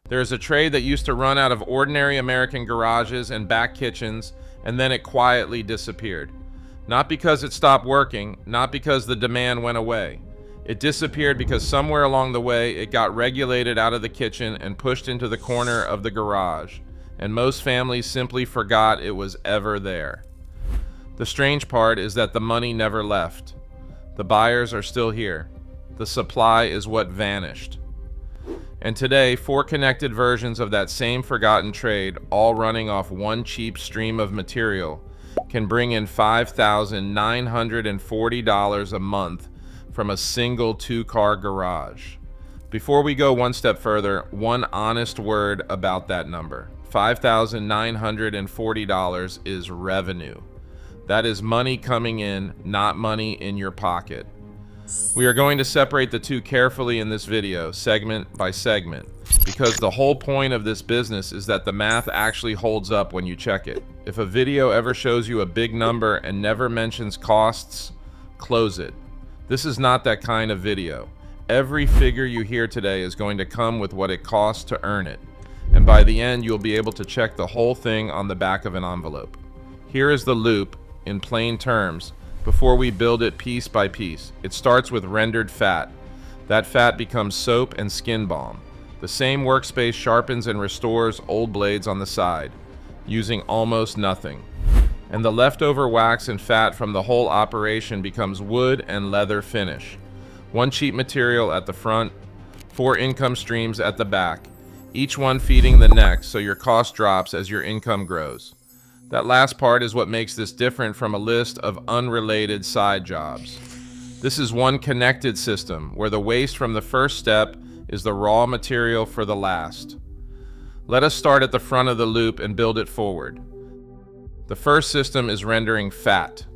There is a trade that used to run out of ordinary American garages and back kitchens, and then it quietly disappeared. Not because it stopped working, not because the demand went away. It disappeared because somewhere along the way it got regulated out of the kitchen and pushed into the corner of the garage, and most families simply forgot it was ever there. The strange part is that the money never left. The buyers are still here. The supply is what vanished. And today, 4 connected versions of that same forgotten trade, all running off one cheap stream of material, can bring in $5,940 a month from a single 2-car garage. Before we go one step further, one honest word about that number. $5,940 is revenue. That is money coming in, not money in your pocket. We are going to separate the two carefully in this video, segment by segment, because the whole point of this business is that the math actually holds up when you check it. If a video ever shows you a big number and never mentions costs, close it. This is not that kind of video. Every figure you hear today is going to come with what it costs to earn it, and by the end you'll be able to check the whole thing on the back of an envelope. Here is the loop, in plain terms, before we build it piece by piece. It starts with rendered fat. That fat becomes soap and skin balm. The same workspace sharpens and restores old blades on the side, using almost nothing. And the leftover wax and fat from the whole operation becomes wood and leather finish. One cheap material at the front, 4 income streams at the back, each one feeding the next, so your cost drops as your income grows. That last part is what makes this different from a list of unrelated side jobs. This is one connected system where the waste from the first step is the raw material for the last. Let us start at the front of the loop and build it forward. The first system is rendering fat.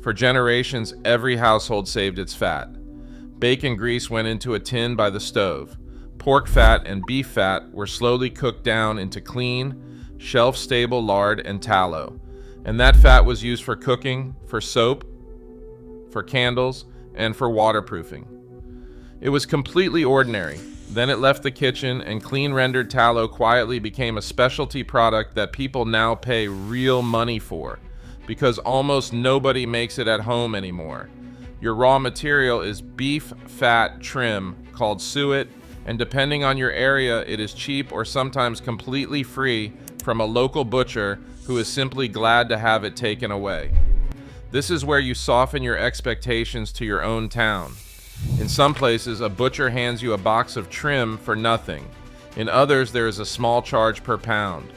For generations, every household saved its fat. Bacon grease went into a tin by the stove. Pork fat and beef fat were slowly cooked down into clean, shelf-stable lard and tallow, and that fat was used for cooking, for soap, for candles, and for waterproofing. It was completely ordinary. Then it left the kitchen, and clean rendered tallow quietly became a specialty product that people now pay real money for, because almost nobody makes it at home anymore. Your raw material is beef fat trim called suet, and depending on your area, it is cheap or sometimes completely free from a local butcher who is simply glad to have it taken away. This is where you soften your expectations to your own town. In some places, a butcher hands you a box of trim for nothing. In others, there is a small charge per pound.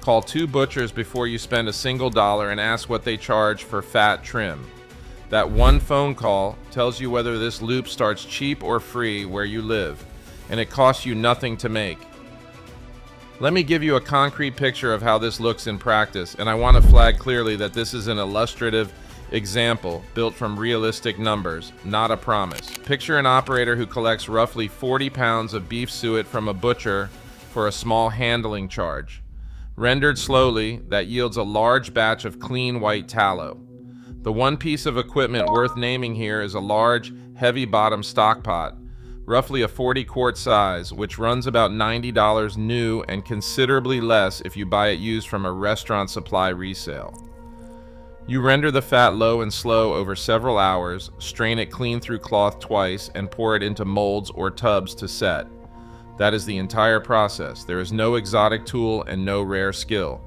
Call 2 butchers before you spend a single dollar and ask what they charge for fat trim. That one phone call tells you whether this loop starts cheap or free where you live, and it costs you nothing to make. Let me give you a concrete picture of how this looks in practice, and I want to flag clearly that this is an illustrative example built from realistic numbers, not a promise. Picture an operator who collects roughly 40 pounds of beef suet from a butcher for a small handling charge. Rendered slowly, that yields a large batch of clean white tallow. The one piece of equipment worth naming here is a large, heavy-bottom stockpot, roughly a 40-quart size, which runs about $90 new and considerably less if you buy it used from a restaurant supply resale. You render the fat low and slow over several hours, strain it clean through cloth twice, and pour it into molds or tubs to set. That is the entire process. There is no exotic tool and no rare skill.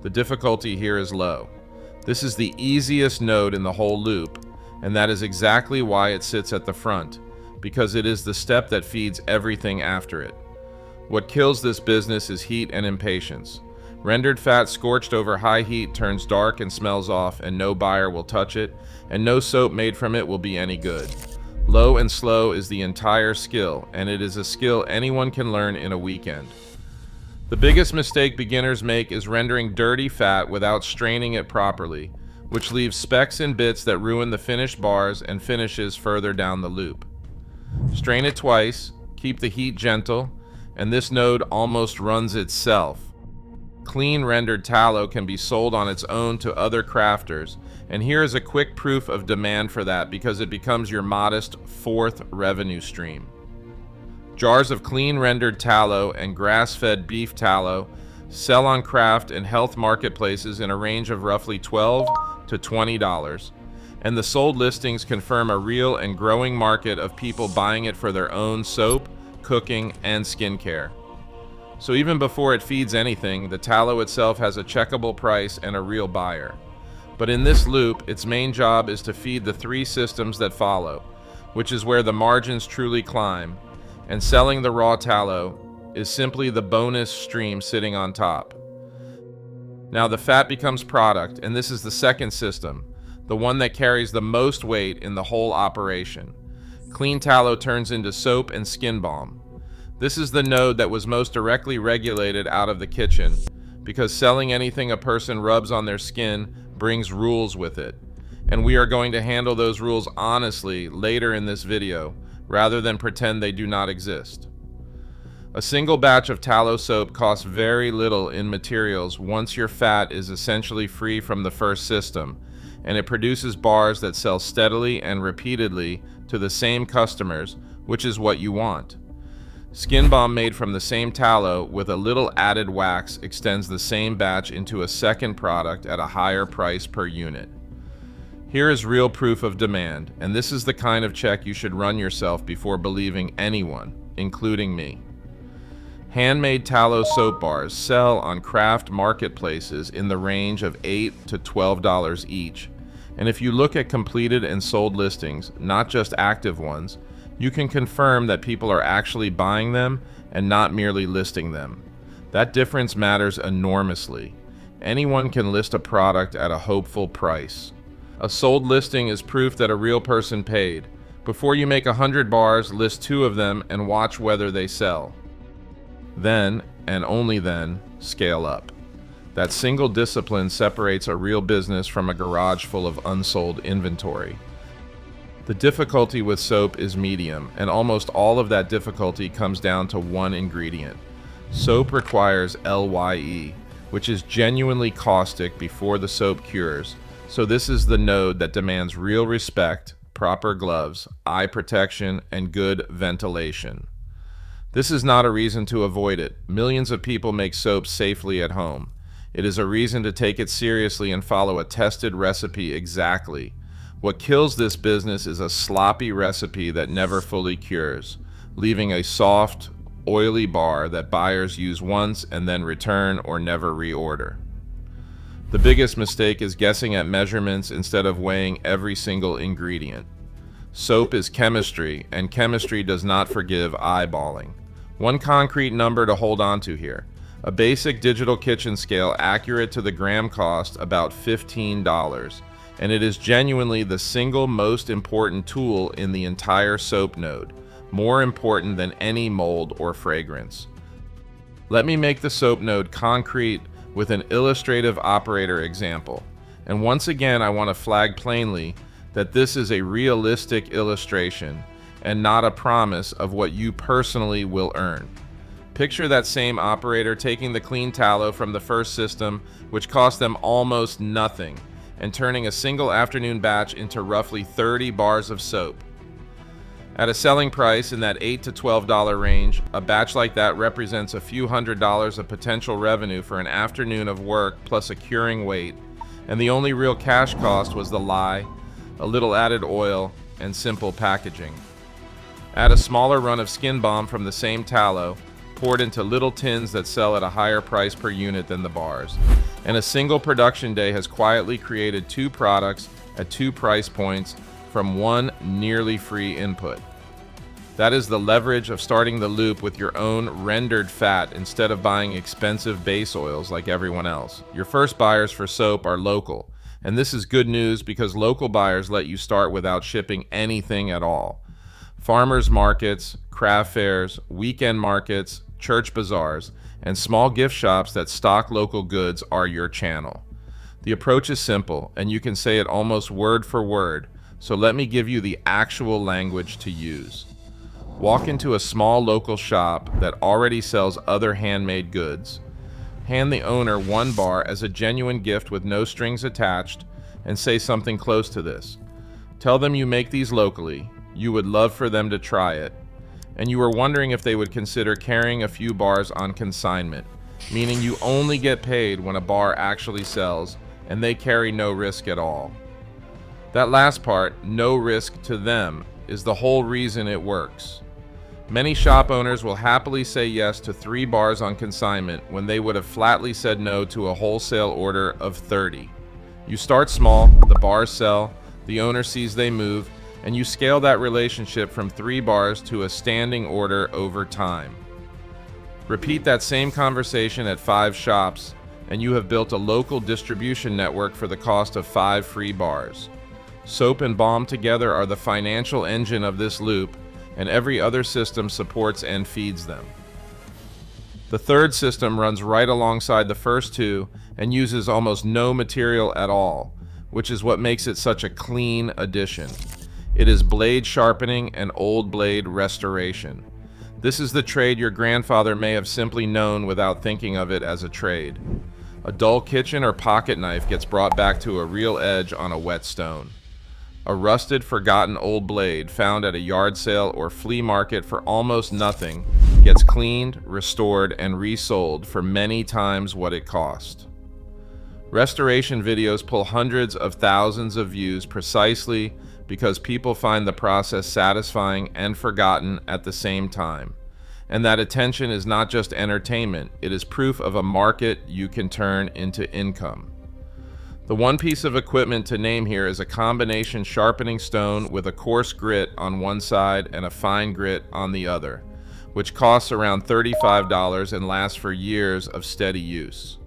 The difficulty here is low. This is the easiest node in the whole loop, and that is exactly why it sits at the front, because it is the step that feeds everything after it. What kills this business is heat and impatience. Rendered fat scorched over high heat turns dark and smells off, and no buyer will touch it, and no soap made from it will be any good. Low and slow is the entire skill, and it is a skill anyone can learn in a weekend. The biggest mistake beginners make is rendering dirty fat without straining it properly, which leaves specks and bits that ruin the finished bars and finishes further down the loop. Strain it twice, keep the heat gentle, and this node almost runs itself. Clean rendered tallow can be sold on its own to other crafters, and here is a quick proof of demand for that because it becomes your modest 4th revenue stream. Jars of clean rendered tallow and grass-fed beef tallow sell on craft and health marketplaces in a range of roughly $12 to $20, and the sold listings confirm a real and growing market of people buying it for their own soap, cooking, and skincare. So even before it feeds anything, the tallow itself has a checkable price and a real buyer. But in this loop, its main job is to feed the three systems that follow, which is where the margins truly climb, and selling the raw tallow is simply the bonus stream sitting on top. Now the fat becomes product, and this is the second system, the one that carries the most weight in the whole operation. Clean tallow turns into soap and skin balm. This is the node that was most directly regulated out of the kitchen, because selling anything a person rubs on their skin brings rules with it, and we are going to handle those rules honestly later in this video, rather than pretend they do not exist. A single batch of tallow soap costs very little in materials once your fat is essentially free from the first system, and it produces bars that sell steadily and repeatedly to the same customers, which is what you want. Skin balm made from the same tallow with a little added wax extends the same batch into a second product at a higher price per unit. Here is real proof of demand, and this is the kind of check you should run yourself before believing anyone, including me. Handmade tallow soap bars sell on craft marketplaces in the range of $8 to $12 each, and if you look at completed and sold listings, not just active ones, you can confirm that people are actually buying them and not merely listing them. That difference matters enormously. Anyone can list a product at a hopeful price. A sold listing is proof that a real person paid. Before you make 100 bars, list 2 of them and watch whether they sell. Then, and only then, scale up. That single discipline separates a real business from a garage full of unsold inventory. The difficulty with soap is medium, and almost all of that difficulty comes down to one ingredient. Soap requires LYE, which is genuinely caustic before the soap cures, so this is the node that demands real respect, proper gloves, eye protection, and good ventilation. This is not a reason to avoid it. Millions of people make soap safely at home. It is a reason to take it seriously and follow a tested recipe exactly. What kills this business is a sloppy recipe that never fully cures, leaving a soft, oily bar that buyers use once and then return or never reorder. The biggest mistake is guessing at measurements instead of weighing every single ingredient. Soap is chemistry, and chemistry does not forgive eyeballing. One concrete number to hold on to here. A basic digital kitchen scale accurate to the gram cost about $15. And it is genuinely the single most important tool in the entire soap node, more important than any mold or fragrance. Let me make the soap node concrete with an illustrative operator example. And once again, I want to flag plainly that this is a realistic illustration and not a promise of what you personally will earn. Picture that same operator taking the clean tallow from the first system, which cost them almost nothing, and turning a single afternoon batch into roughly 30 bars of soap. At a selling price in that $8 to $12 range, a batch like that represents a few $100s of potential revenue for an afternoon of work plus a curing wait, and the only real cash cost was the lye, a little added oil, and simple packaging. Add a smaller run of skin balm from the same tallow, poured into little tins that sell at a higher price per unit than the bars, and a single production day has quietly created 2 products at 2 price points from one nearly free input. That is the leverage of starting the loop with your own rendered fat instead of buying expensive base oils like everyone else. Your first buyers for soap are local, and this is good news because local buyers let you start without shipping anything at all. Farmers markets, craft fairs, weekend markets, church bazaars, and small gift shops that stock local goods are your channel. The approach is simple, and you can say it almost word for word, so let me give you the actual language to use. Walk into a small local shop that already sells other handmade goods. Hand the owner 1 bar as a genuine gift with no strings attached, and say something close to this. Tell them you make these locally, you would love for them to try it, and you were wondering if they would consider carrying a few bars on consignment, meaning you only get paid when a bar actually sells and they carry no risk at all. That last part, no risk to them, is the whole reason it works. Many shop owners will happily say yes to 3 bars on consignment when they would have flatly said no to a wholesale order of 30. You start small, the bars sell, the owner sees they move, and you scale that relationship from 3 bars to a standing order over time. Repeat that same conversation at 5 shops, and you have built a local distribution network for the cost of 5 free bars. Soap and balm together are the financial engine of this loop, and every other system supports and feeds them. The third system runs right alongside the first 2 and uses almost no material at all, which is what makes it such a clean addition. It is blade sharpening and old blade restoration. This is the trade your grandfather may have simply known without thinking of it as a trade. A dull kitchen or pocket knife gets brought back to a real edge on a whetstone. A rusted, forgotten old blade found at a yard sale or flea market for almost nothing gets cleaned, restored, and resold for many times what it cost. Restoration videos pull hundreds of thousands of views precisely because people find the process satisfying and forgotten at the same time. And that attention is not just entertainment, it is proof of a market you can turn into income. The one piece of equipment to name here is a combination sharpening stone with a coarse grit on one side and a fine grit on the other, which costs around $35 and lasts for years of steady use.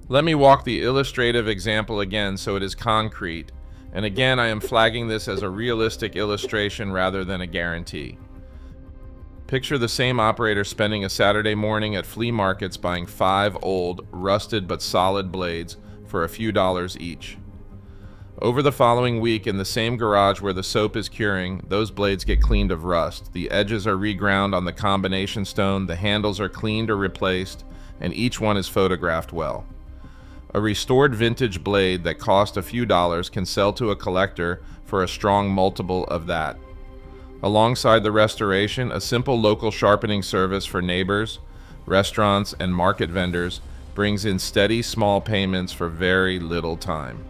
Let me walk the illustrative example again so it is concrete, and again I am flagging this as a realistic illustration rather than a guarantee. Picture the same operator spending a Saturday morning at flea markets buying 5 old, rusted but solid blades for a few dollars each. Over the following week, in the same garage where the soap is curing, those blades get cleaned of rust. The edges are reground on the combination stone, the handles are cleaned or replaced, and each one is photographed well. A restored vintage blade that cost a few dollars can sell to a collector for a strong multiple of that. Alongside the restoration, a simple local sharpening service for neighbors, restaurants, and market vendors brings in steady small payments for very little time.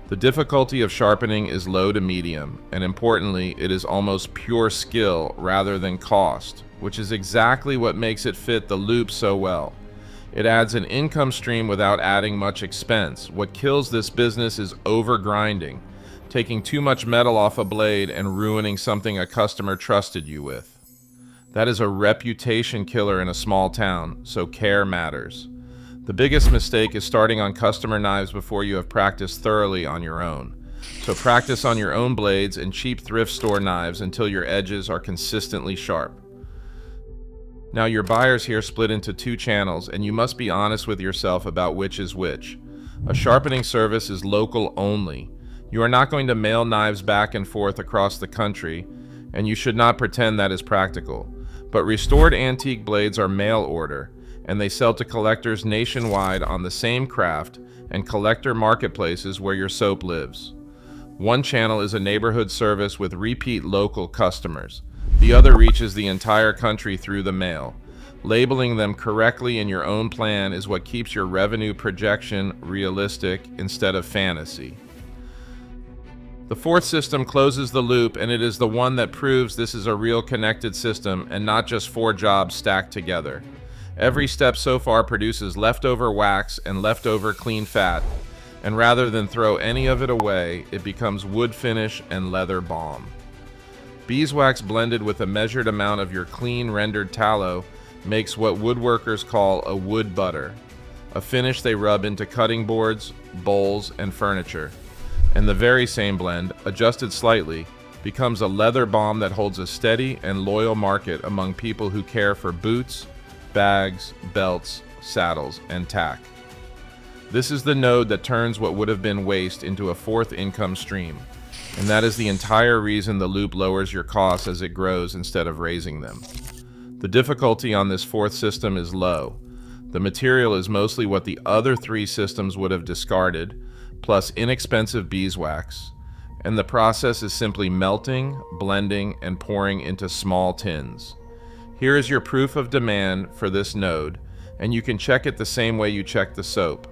The difficulty of sharpening is low to medium, and importantly, it is almost pure skill rather than cost, which is exactly what makes it fit the loop so well. It adds an income stream without adding much expense. What kills this business is over-grinding, taking too much metal off a blade and ruining something a customer trusted you with. That is a reputation killer in a small town, so care matters. The biggest mistake is starting on customer knives before you have practiced thoroughly on your own. So practice on your own blades and cheap thrift store knives until your edges are consistently sharp. Now your buyers here split into 2 channels, and you must be honest with yourself about which is which. A sharpening service is local only. You are not going to mail knives back and forth across the country, and you should not pretend that is practical. But restored antique blades are mail order, and they sell to collectors nationwide on the same craft and collector marketplaces where your soap lives. One channel is a neighborhood service with repeat local customers. The other reaches the entire country through the mail. Labeling them correctly in your own plan is what keeps your revenue projection realistic instead of fantasy. The fourth system closes the loop, and it is the one that proves this is a real connected system and not just 4 jobs stacked together. Every step so far produces leftover wax and leftover clean fat, and rather than throw any of it away, it becomes wood finish and leather balm. Beeswax blended with a measured amount of your clean rendered tallow makes what woodworkers call a wood butter, a finish they rub into cutting boards, bowls, and furniture. And the very same blend, adjusted slightly, becomes a leather balm that holds a steady and loyal market among people who care for boots, bags, belts, saddles, and tack. This is the node that turns what would have been waste into a 4th income stream, and that is the entire reason the loop lowers your costs as it grows instead of raising them. The difficulty on this 4th system is low. The material is mostly what the other 3 systems would have discarded, plus inexpensive beeswax, and the process is simply melting, blending, and pouring into small tins. Here is your proof of demand for this node, and you can check it the same way you check the soap.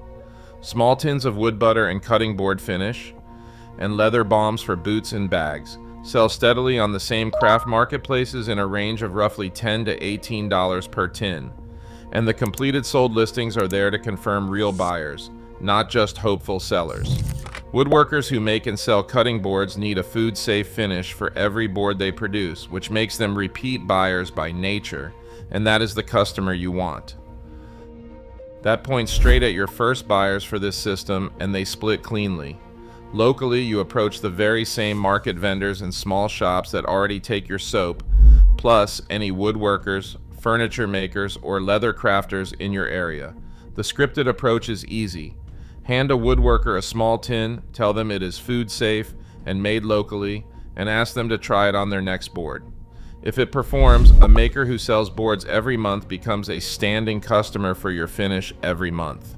Small tins of wood butter and cutting board finish, and leather balms for boots and bags, sell steadily on the same craft marketplaces in a range of roughly $10 to $18 per tin. And the completed sold listings are there to confirm real buyers, not just hopeful sellers. Woodworkers who make and sell cutting boards need a food-safe finish for every board they produce, which makes them repeat buyers by nature, and that is the customer you want. That points straight at your first buyers for this system, and they split cleanly. Locally, you approach the very same market vendors and small shops that already take your soap, plus any woodworkers, furniture makers, or leather crafters in your area. The scripted approach is easy. Hand a woodworker a small tin, tell them it is food safe and made locally, and ask them to try it on their next board. If it performs, a maker who sells boards every month becomes a standing customer for your finish every month.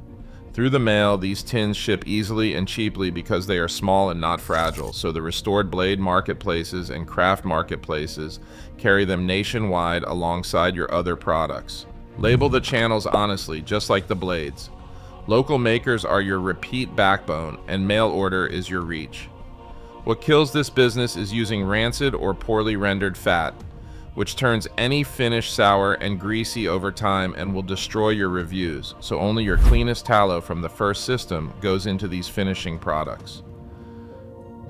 Through the mail, these tins ship easily and cheaply because they are small and not fragile, so the restored blade marketplaces and craft marketplaces carry them nationwide alongside your other products. Label the channels honestly, just like the blades. Local makers are your repeat backbone, and mail order is your reach. What kills this business is using rancid or poorly rendered fat, which turns any finish sour and greasy over time and will destroy your reviews, so only your cleanest tallow from the first system goes into these finishing products.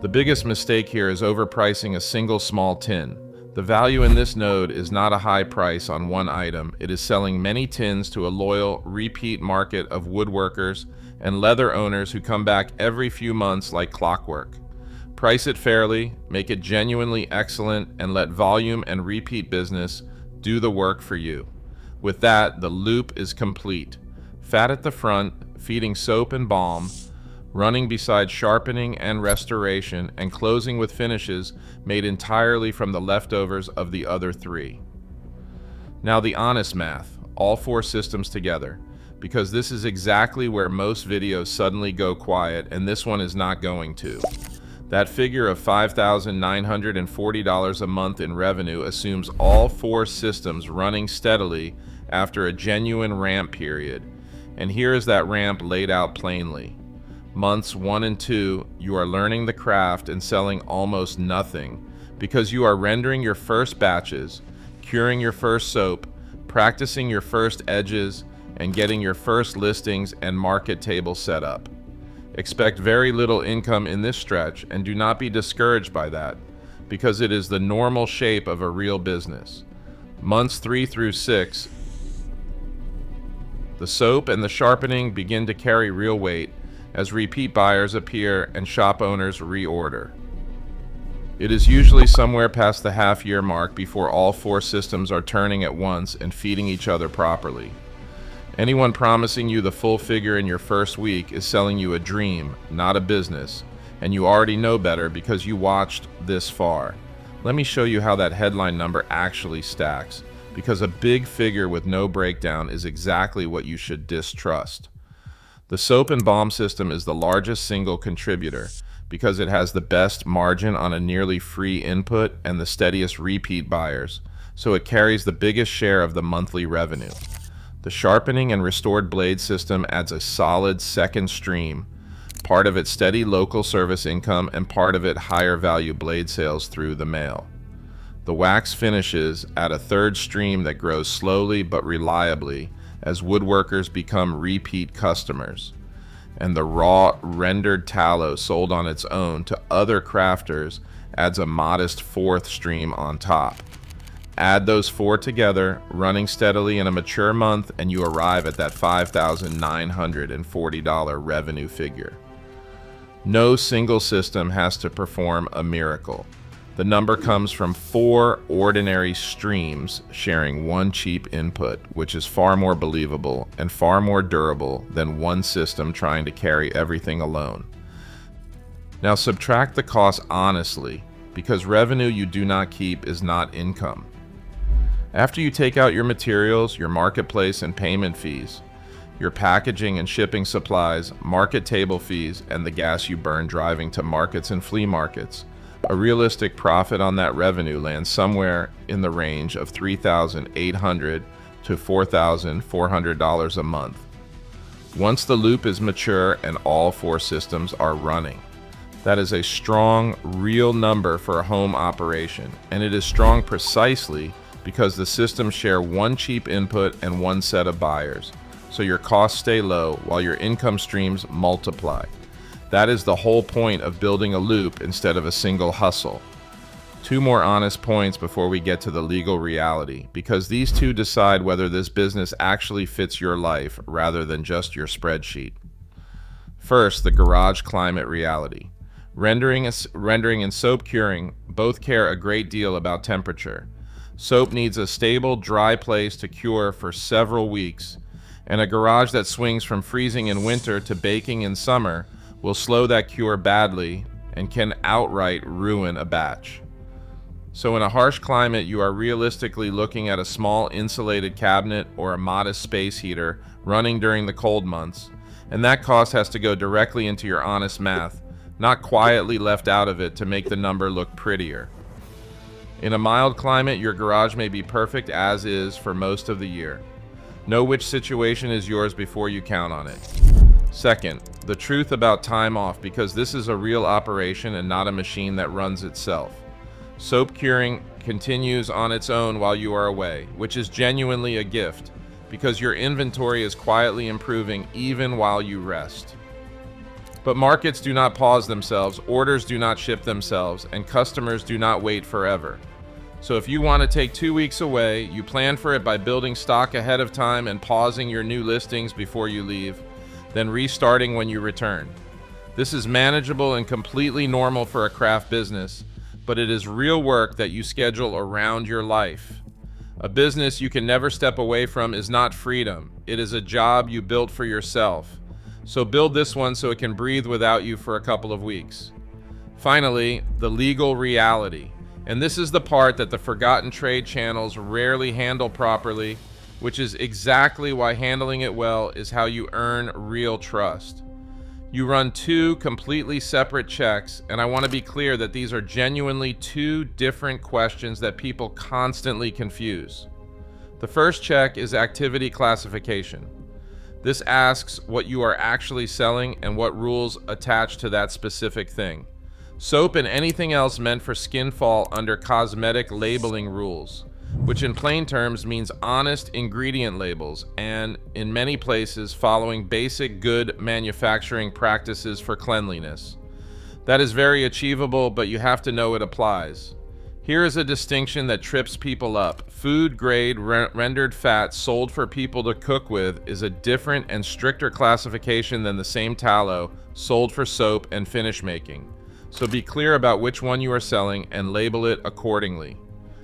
The biggest mistake here is overpricing a single small tin. The value in this node is not a high price on one item, it is selling many tins to a loyal, repeat market of woodworkers and leather owners who come back every few months like clockwork. Price it fairly, make it genuinely excellent, and let volume and repeat business do the work for you. With that, the loop is complete. Fat at the front, feeding soap and balm, running beside sharpening and restoration, and closing with finishes made entirely from the leftovers of the other three. Now the honest math, all four systems together, because this is exactly where most videos suddenly go quiet, and this one is not going to. That figure of $5,940 a month in revenue assumes all four systems running steadily after a genuine ramp period, and here is that ramp laid out plainly. Months 1 and 2, you are learning the craft and selling almost nothing because you are rendering your first batches, curing your first soap, practicing your first edges, and getting your first listings and market table set up. Expect very little income in this stretch, and do not be discouraged by that because it is the normal shape of a real business. Months 3 through 6, the soap and the sharpening begin to carry real weight as repeat buyers appear and shop owners reorder. It is usually somewhere past the half-year mark before all four systems are turning at once and feeding each other properly. Anyone promising you the full figure in your first week is selling you a dream, not a business, and you already know better because you watched this far. Let me show you how that headline number actually stacks, because a big figure with no breakdown is exactly what you should distrust. The soap and balm system is the largest single contributor because it has the best margin on a nearly free input and the steadiest repeat buyers, so it carries the biggest share of the monthly revenue. The sharpening and restored blade system adds a solid second stream, part of it steady local service income and part of it higher value blade sales through the mail. The wax finishes add a third stream that grows slowly but reliably as woodworkers become repeat customers. And the raw rendered tallow sold on its own to other crafters adds a modest fourth stream on top. Add those four together, running steadily in a mature month, and you arrive at that $5,940 revenue figure. No single system has to perform a miracle. The number comes from 4 ordinary streams sharing one cheap input, which is far more believable and far more durable than one system trying to carry everything alone. Now subtract the cost honestly, because revenue you do not keep is not income. After you take out your materials, your marketplace, and payment fees, your packaging and shipping supplies, market table fees, and the gas you burn driving to markets and flea markets. A realistic profit on that revenue lands somewhere in the range of $3,800 to $4,400 a month. Once the loop is mature and all 4 systems are running. That is a strong, real number for a home operation, and it is strong precisely because the systems share one cheap input and one set of buyers, so your costs stay low while your income streams multiply. That is the whole point of building a loop instead of a single hustle. 2 more honest points before we get to the legal reality, because these 2 decide whether this business actually fits your life rather than just your spreadsheet. First, the garage climate reality. Rendering and soap curing both care a great deal about temperature. Soap needs a stable, dry place to cure for several weeks, and a garage that swings from freezing in winter to baking in summer will slow that cure badly and can outright ruin a batch. So in a harsh climate, you are realistically looking at a small insulated cabinet or a modest space heater running during the cold months, and that cost has to go directly into your honest math, not quietly left out of it to make the number look prettier. In a mild climate, your garage may be perfect as is for most of the year. Know which situation is yours before you count on it. Second, the truth about time off, because this is a real operation and not a machine that runs itself. Soap curing continues on its own while you are away, which is genuinely a gift, because your inventory is quietly improving even while you rest. But markets do not pause themselves, orders do not ship themselves, and customers do not wait forever. So if you want to take 2 weeks away, you plan for it by building stock ahead of time and pausing your new listings before you leave, then restarting when you return. This is manageable and completely normal for a craft business, but it is real work that you schedule around your life. A business you can never step away from is not freedom. It is a job you built for yourself. So build this one so it can breathe without you for a couple of weeks. Finally, the legal reality. And this is the part that the forgotten trade channels rarely handle properly, which is exactly why handling it well is how you earn real trust. You run 2 completely separate checks, and I want to be clear that these are genuinely 2 different questions that people constantly confuse. The first check is activity classification. This asks what you are actually selling and what rules attach to that specific thing. Soap and anything else meant for skin fall under cosmetic labeling rules, which in plain terms means honest ingredient labels and, in many places, following basic good manufacturing practices for cleanliness. That is very achievable, but you have to know it applies. Here is a distinction that trips people up. Food-grade rendered fat sold for people to cook with is a different and stricter classification than the same tallow sold for soap and finish making. So be clear about which one you are selling and label it accordingly.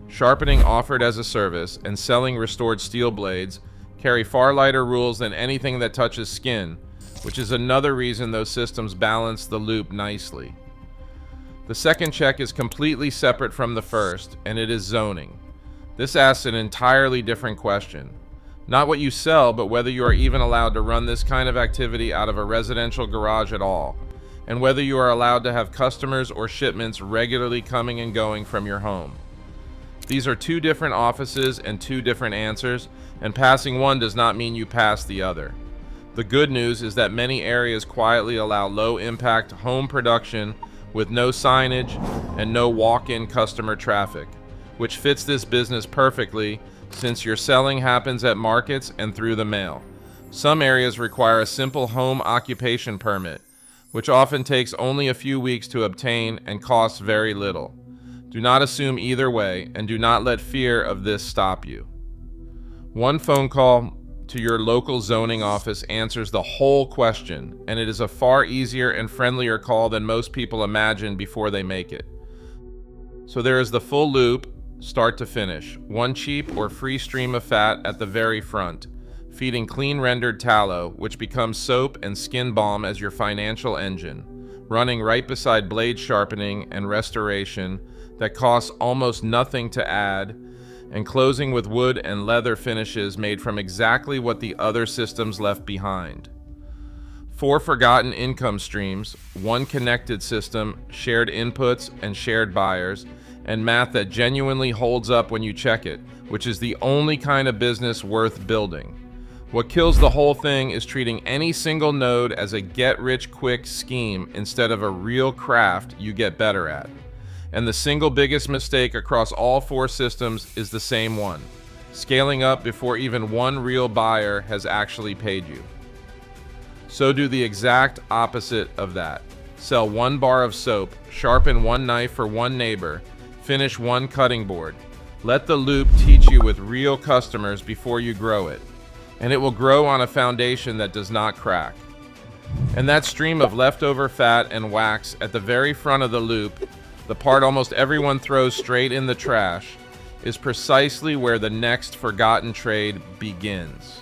Sharpening offered as a service and selling restored steel blades carry far lighter rules than anything that touches skin, which is another reason those systems balance the loop nicely. The second check is completely separate from the first, and it is zoning. This asks an entirely different question. Not what you sell, but whether you are even allowed to run this kind of activity out of a residential garage at all, and whether you are allowed to have customers or shipments regularly coming and going from your home. These are 2 different offices and 2 different answers, and passing one does not mean you pass the other. The good news is that many areas quietly allow low-impact home production with no signage and no walk-in customer traffic, which fits this business perfectly since your selling happens at markets and through the mail. Some areas require a simple home occupation permit, which often takes only a few weeks to obtain and costs very little. Do not assume either way, and do not let fear of this stop you. One phone call to your local zoning office answers the whole question, and it is a far easier and friendlier call than most people imagine before they make it. So there is the full loop, start to finish, one cheap or free stream of fat at the very front, feeding clean rendered tallow, which becomes soap and skin balm as your financial engine, running right beside blade sharpening and restoration that costs almost nothing to add, and closing with wood and leather finishes made from exactly what the other systems left behind. 4 forgotten income streams, 1 connected system, shared inputs and shared buyers, and math that genuinely holds up when you check it, which is the only kind of business worth building. What kills the whole thing is treating any single node as a get-rich-quick scheme instead of a real craft you get better at. And the single biggest mistake across all 4 systems is the same one: scaling up before even one real buyer has actually paid you. So do the exact opposite of that. Sell 1 bar of soap, sharpen 1 knife for 1 neighbor, finish 1 cutting board. Let the loop teach you with real customers before you grow it, and it will grow on a foundation that does not crack. And that stream of leftover fat and wax at the very front of the loop, the part almost everyone throws straight in the trash, is precisely where the next forgotten trade begins.